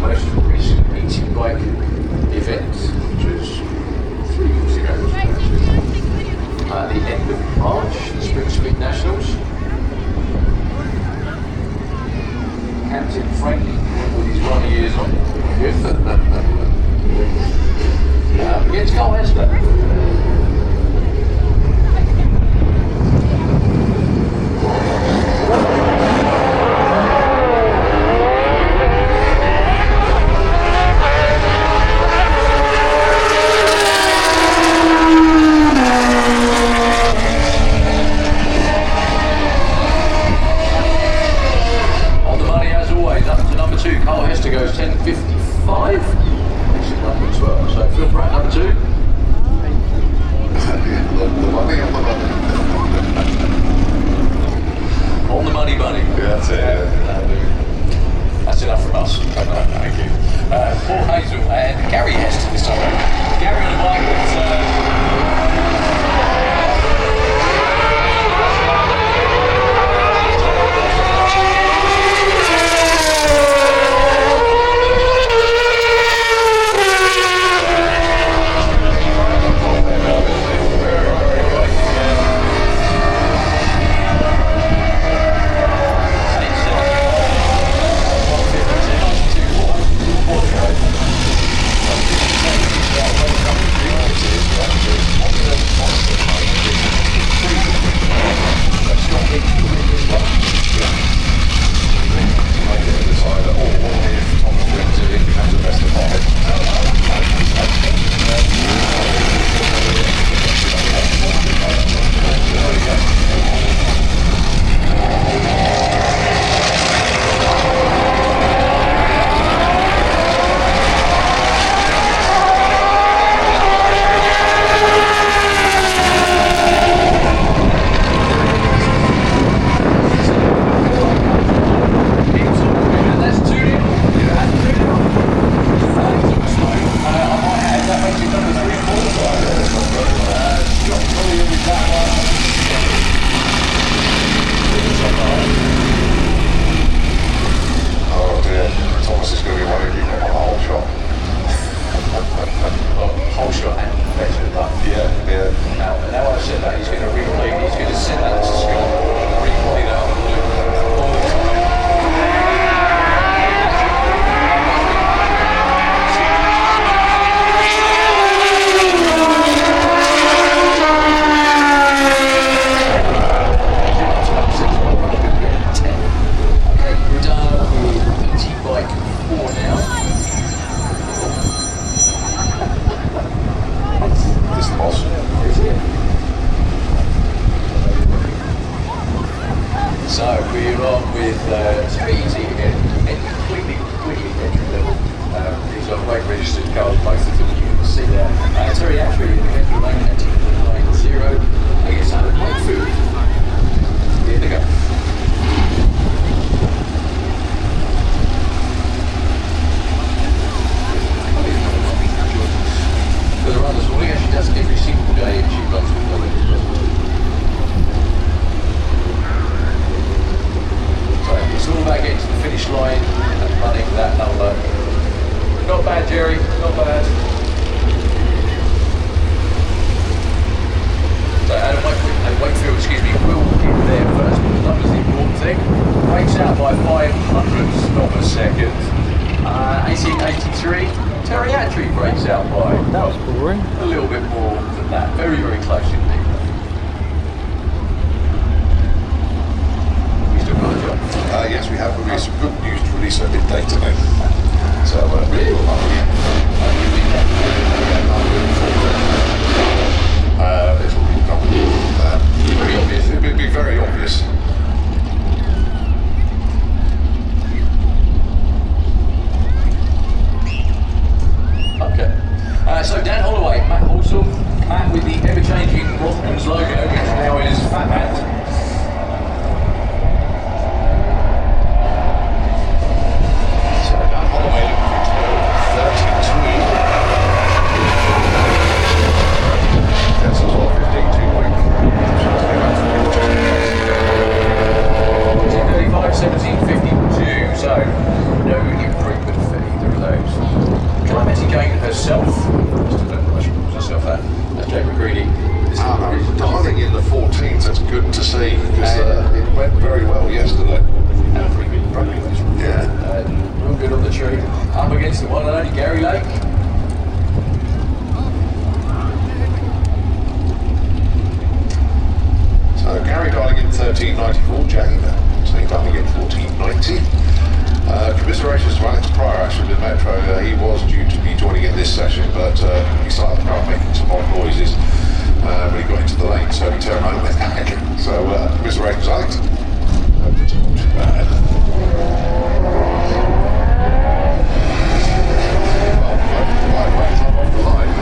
most recent PT bike event, which was 3 weeks ago. At the end of March, the Spring Speed Nationals. Captain Frankie with his 1 years on. Against Carl Hester. Carl Hester goes 10.55, which is number 12. So Phil Pratt, number 2. On the money, bunny. Yeah, that's it. Yeah. That's enough from us. Thank you. Paul Hazel and Gary Hester this time. Gary on the bike. Metro. He was due to be joining in this session, but he started the car making some odd noises when he got into the lane, so he turned around and went back. So, Mr. Alex, hope it's not too bad. Well, on the line.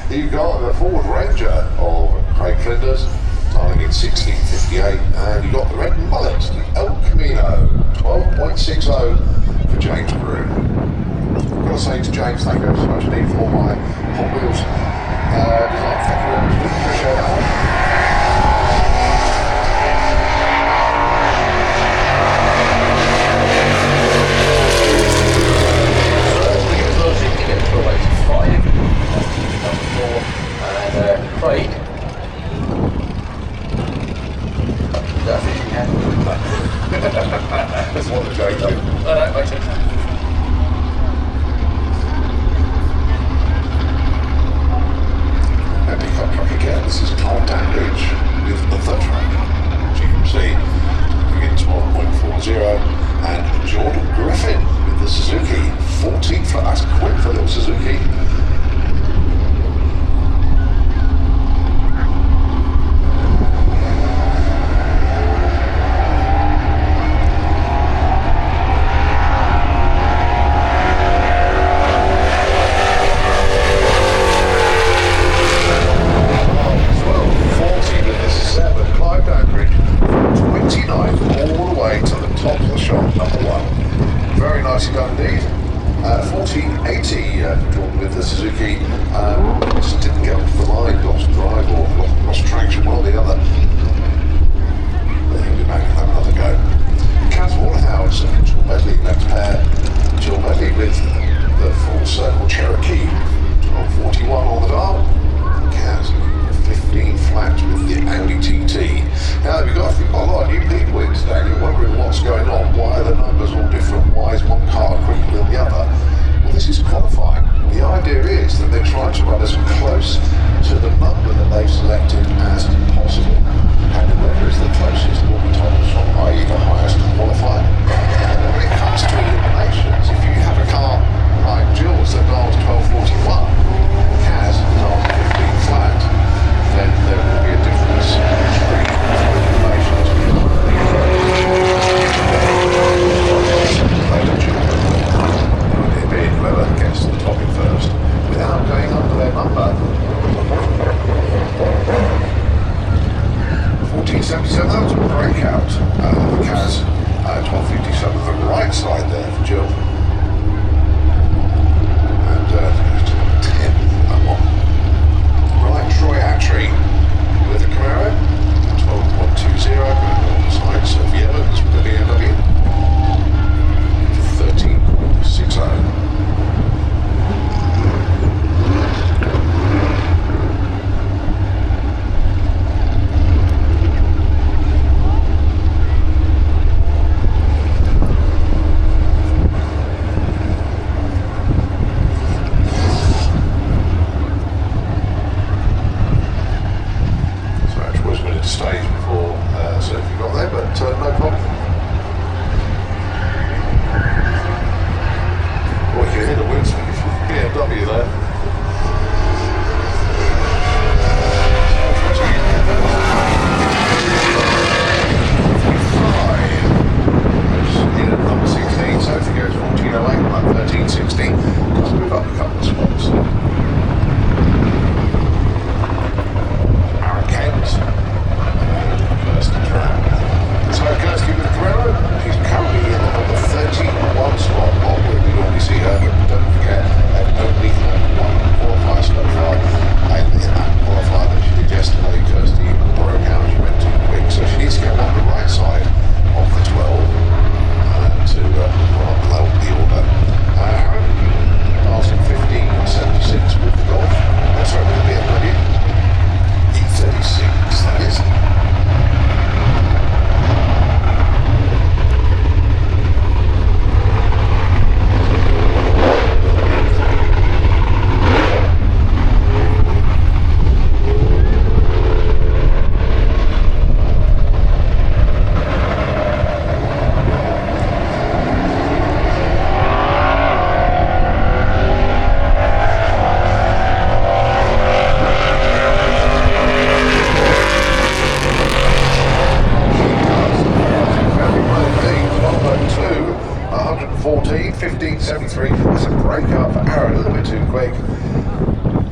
You've got the Ford Ranger of Craig Flinders, starting in 1658, and you've got the red mullet, the El Camino, 12.60 for James Grew. I've got to say to James, thank you so much indeed for all my Hot Wheels design. Thank you very much, appreciate that one. Craig. That's what the joke do. That makes sense.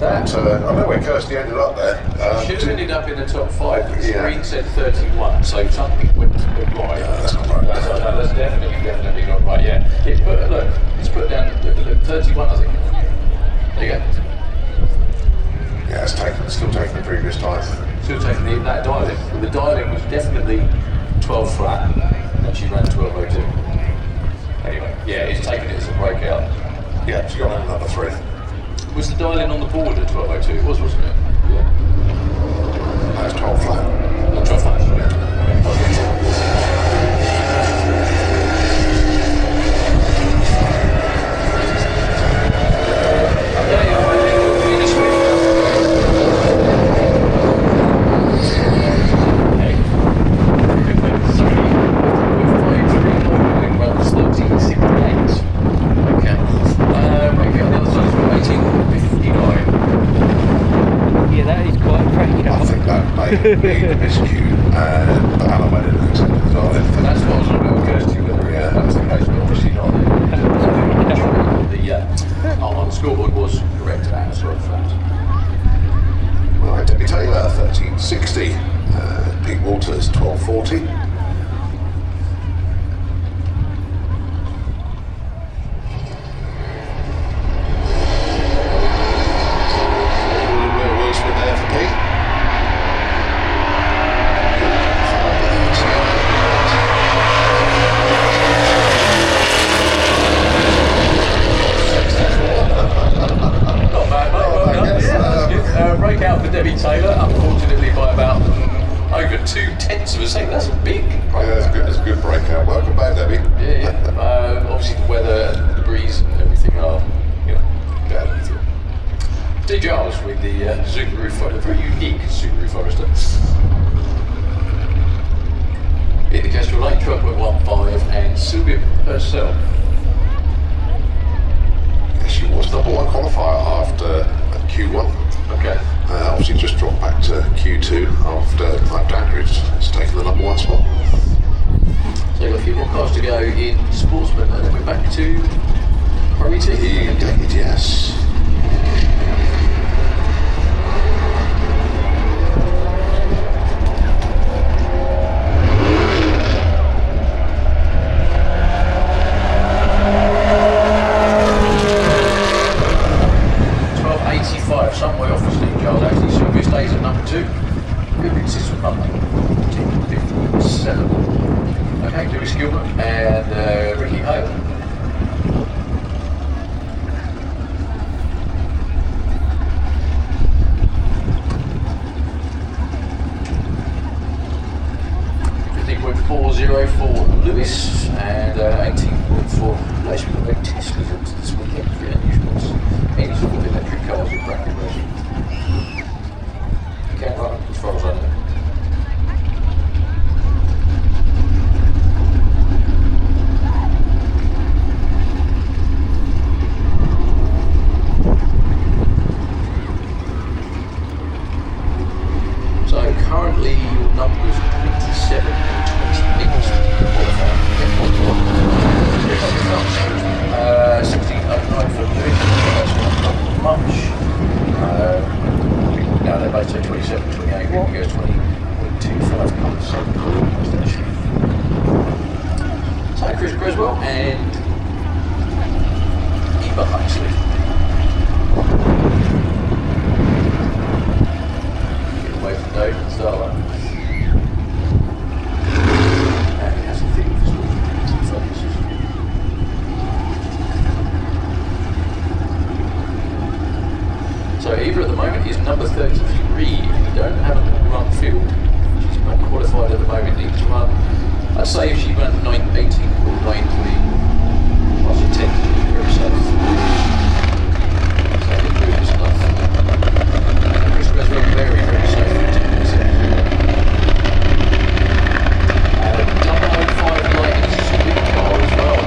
But I know where Kirsty ended up there. Should have ended up in the top 5, but the Yeah. screen said 31, so something went right. That's not right. That's definitely not right, yeah. It's put down, look, 31, I think. There you go. Yeah, it's still taking the previous time. Still taking that dialing. Well, the dialing was definitely 12 flat, and she ran 12.02. Anyway, yeah, it's taken it as a breakout. Yeah, she got on another 3. Was the dialing on the board at 12.02? It was, wasn't it? Yeah. That's 12 flat. 12 flat, yeah. Yeah, that is quite a breakout. I think that made me the miscue, and Alan made it accept the dialing. That's what I was on about Kirsty, whether that was the case, but obviously not. On the scoreboard was correct at 12 flat. Right, Debbie Taylor, 1360. Pete Walters, 1240. Wilson there for Pete. Not bad, mate. Well done. yes, Yeah, that's good. Breakout for Debbie Taylor, unfortunately by about over 2/10 of a second. That's a big breakout. Yeah, that's a good breakout. Welcome back, Debbie. Yeah. Obviously the weather and the breeze and everything are, bad. Steve Giles with the Subaru Forester, very unique Subaru Forester. In the Kestrel Lane, 12.15, and Sylvia herself. She was number 1 qualifier after Q1. Okay. Obviously just dropped back to Q2 after lap down. It's taken the number 1 spot. So we've got a few more cars to go in Sportsman, and then we're back to RET. Indeed, yes. Somewhere off the Steve Giles actually. Sylvia stays at number 2. Good consistent number. 57. Okay, Lewis Gilbert and Ricky Hale. .40 for Lewis and 18.4 Lace. We've got no Teslas into this weekend. It's very unusual. Any sort of electric cars with bracket version. You can't run as far as I know. So currently your numbers 27 and 28 qualifying. 16.09 for Lewis, that's not much. Now they both say 27, 28, Ricky goes 20.25 colours, so almost an issue. So Chris Creswell and Eva Huxley. Get away from Dave and start that. And he has a thing for sports focuses. So Eva at the moment is number 33. You don't have a run field. She's not qualified at the moment. Needs to run. I'd say if she ran 18 or 9 what's a 10 to be very safe. So I think good stuff. Chris Creswell very, very safe at 10%. And a 005 Lightning Sweet car as well.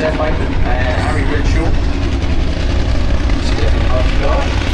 Steph Bateman and Harry Renshaw. Stephen Hartgard.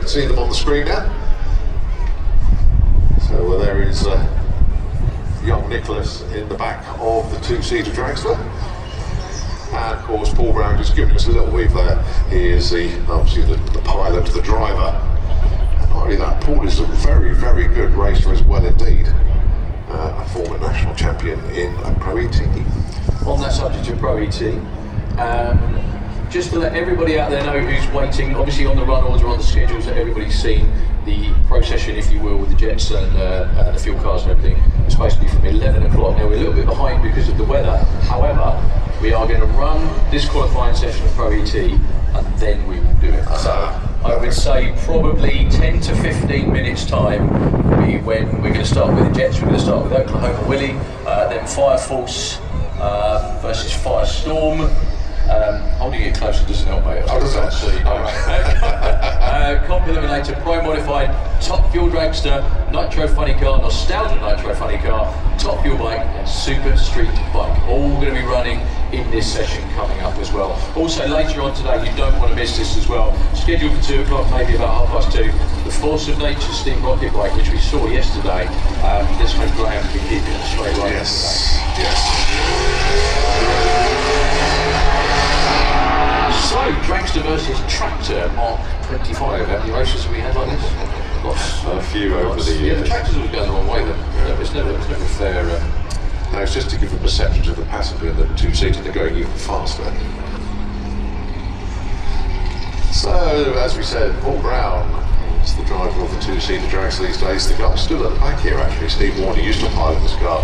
See them on the screen now. So there is young Nicholas in the back of the two-seater dragster. And of course Paul Brown just giving us a little wave there. He is obviously the pilot, the driver. And not only that, Paul is a very, very good racer as well indeed. A former national champion in Pro ET. On that subject of Pro ET, just to let everybody out there know who's waiting, obviously on the run order, on the schedules that everybody's seen, the procession, if you will, with the jets and the fuel cars and everything, is supposed to be from 11 o'clock. Now we're a little bit behind because of the weather. However, we are going to run this qualifying session of Pro ET and then we will do it. So I would say probably 10 to 15 minutes time will be when we're going to start with the jets. We're going to start with Oklahoma Willie, then Fire Force versus Firestorm. Holding it closer doesn't help, mate. Oh, does that? See. Comp Eliminator, Pro Modified, Top Fuel Dragster, Nitro Funny Car, Nostalgia Nitro Funny Car, Top Fuel Bike, and Super Street Bike. All going to be running in this session coming up as well. Also, later on today, you don't want to miss this as well. Scheduled for 2 o'clock, maybe about 2:30, the Force of Nature Steam Rocket Bike, which we saw yesterday. This hope Graham can keep it a straight line. Yes, yes. So, Dragster Dragster versus Tractor, Mark 25. How many races have we had like this? Lots. A few over the Yeah, years. the Tractors always go the wrong way then. It's never fair. No, it's just to give a perception to the passenger that the two-seater they're going even faster. So, as we said, Paul Brown is the driver of the two-seater drags these days. The guy stood at the back here actually, Steve Warner, used to pilot this car.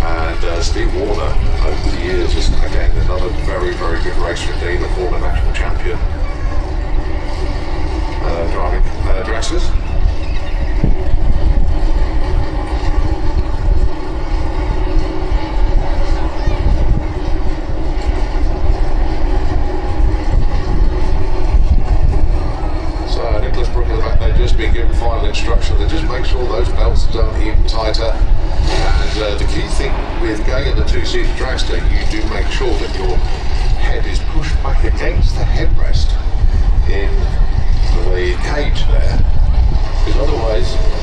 And Steve Warner, over the years, is again another very, very good racer indeed, a former national champion. Driving dragsters. Just been given final instruction to just make sure those belts are done even tighter. And the key thing with going in the two-seater dragster, you do make sure that your head is pushed back against the headrest in the cage there. Because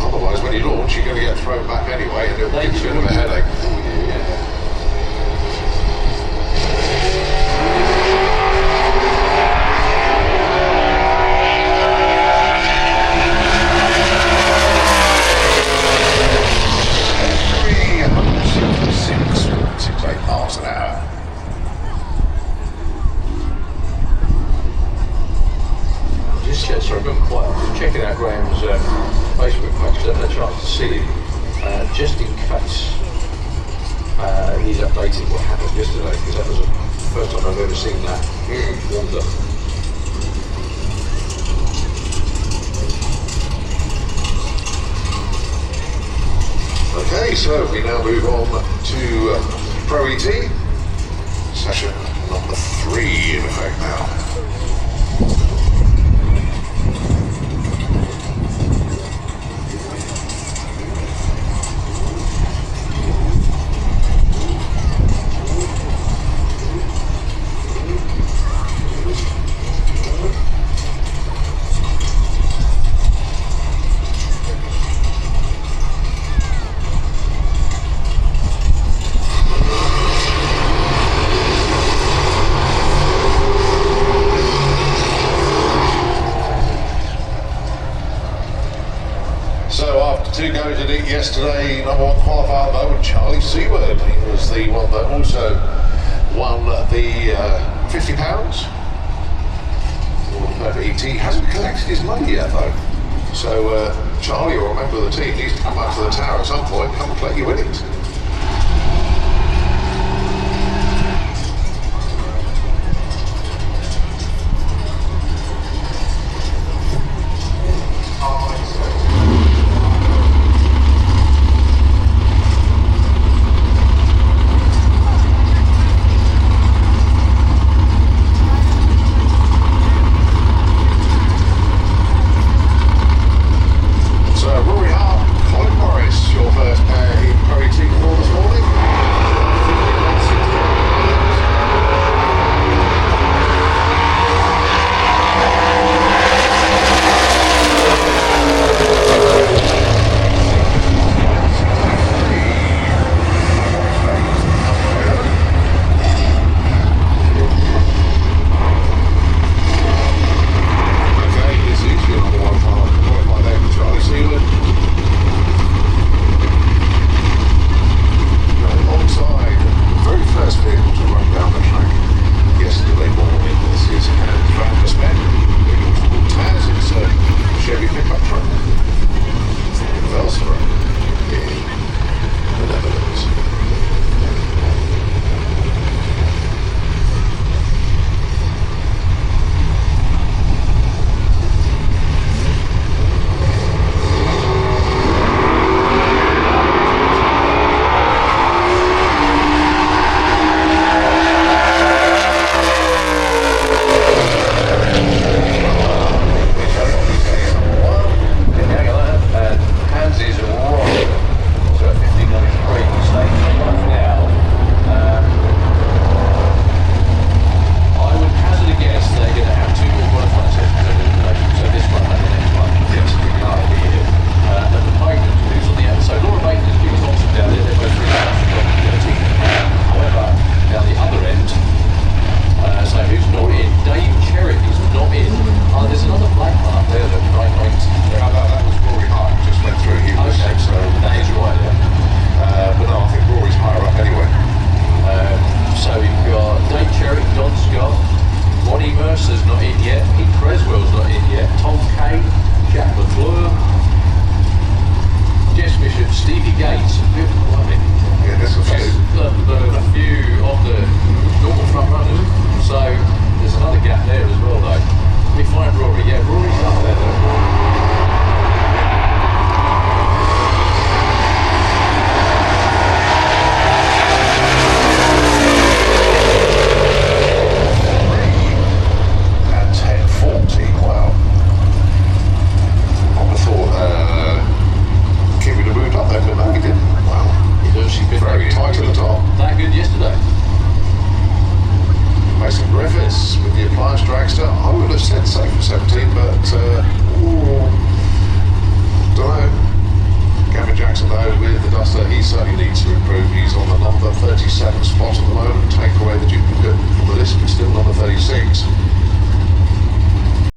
otherwise when you launch, you're going to get thrown back anyway, and it'll give you a bit of a headache. Miles an hour. Just checking out Graham's Facebook page, because I haven't had a chance to see him, just in case he's updated what happened yesterday, because that was the first time I've ever seen that wander. Okay, so we now move on to Pro ET, session number 3 in effect now. Two goes at it yesterday, number 1 qualifier though, Charlie Seward. He was the one that also won the £50. ET hasn't collected his money yet though. So Charlie, or a member of the team, needs to come up to the tower at some point and come and collect your winnings. Rory Hart, Colin Morris, your first pair in Pro ET Davis with the appliance dragster. I would have said safe for 17, but don't know. Gavin Jackson though with the Duster, he certainly needs to improve. He's on the number 37 spot at the moment. Take away the duplicate from the list, but still number 37.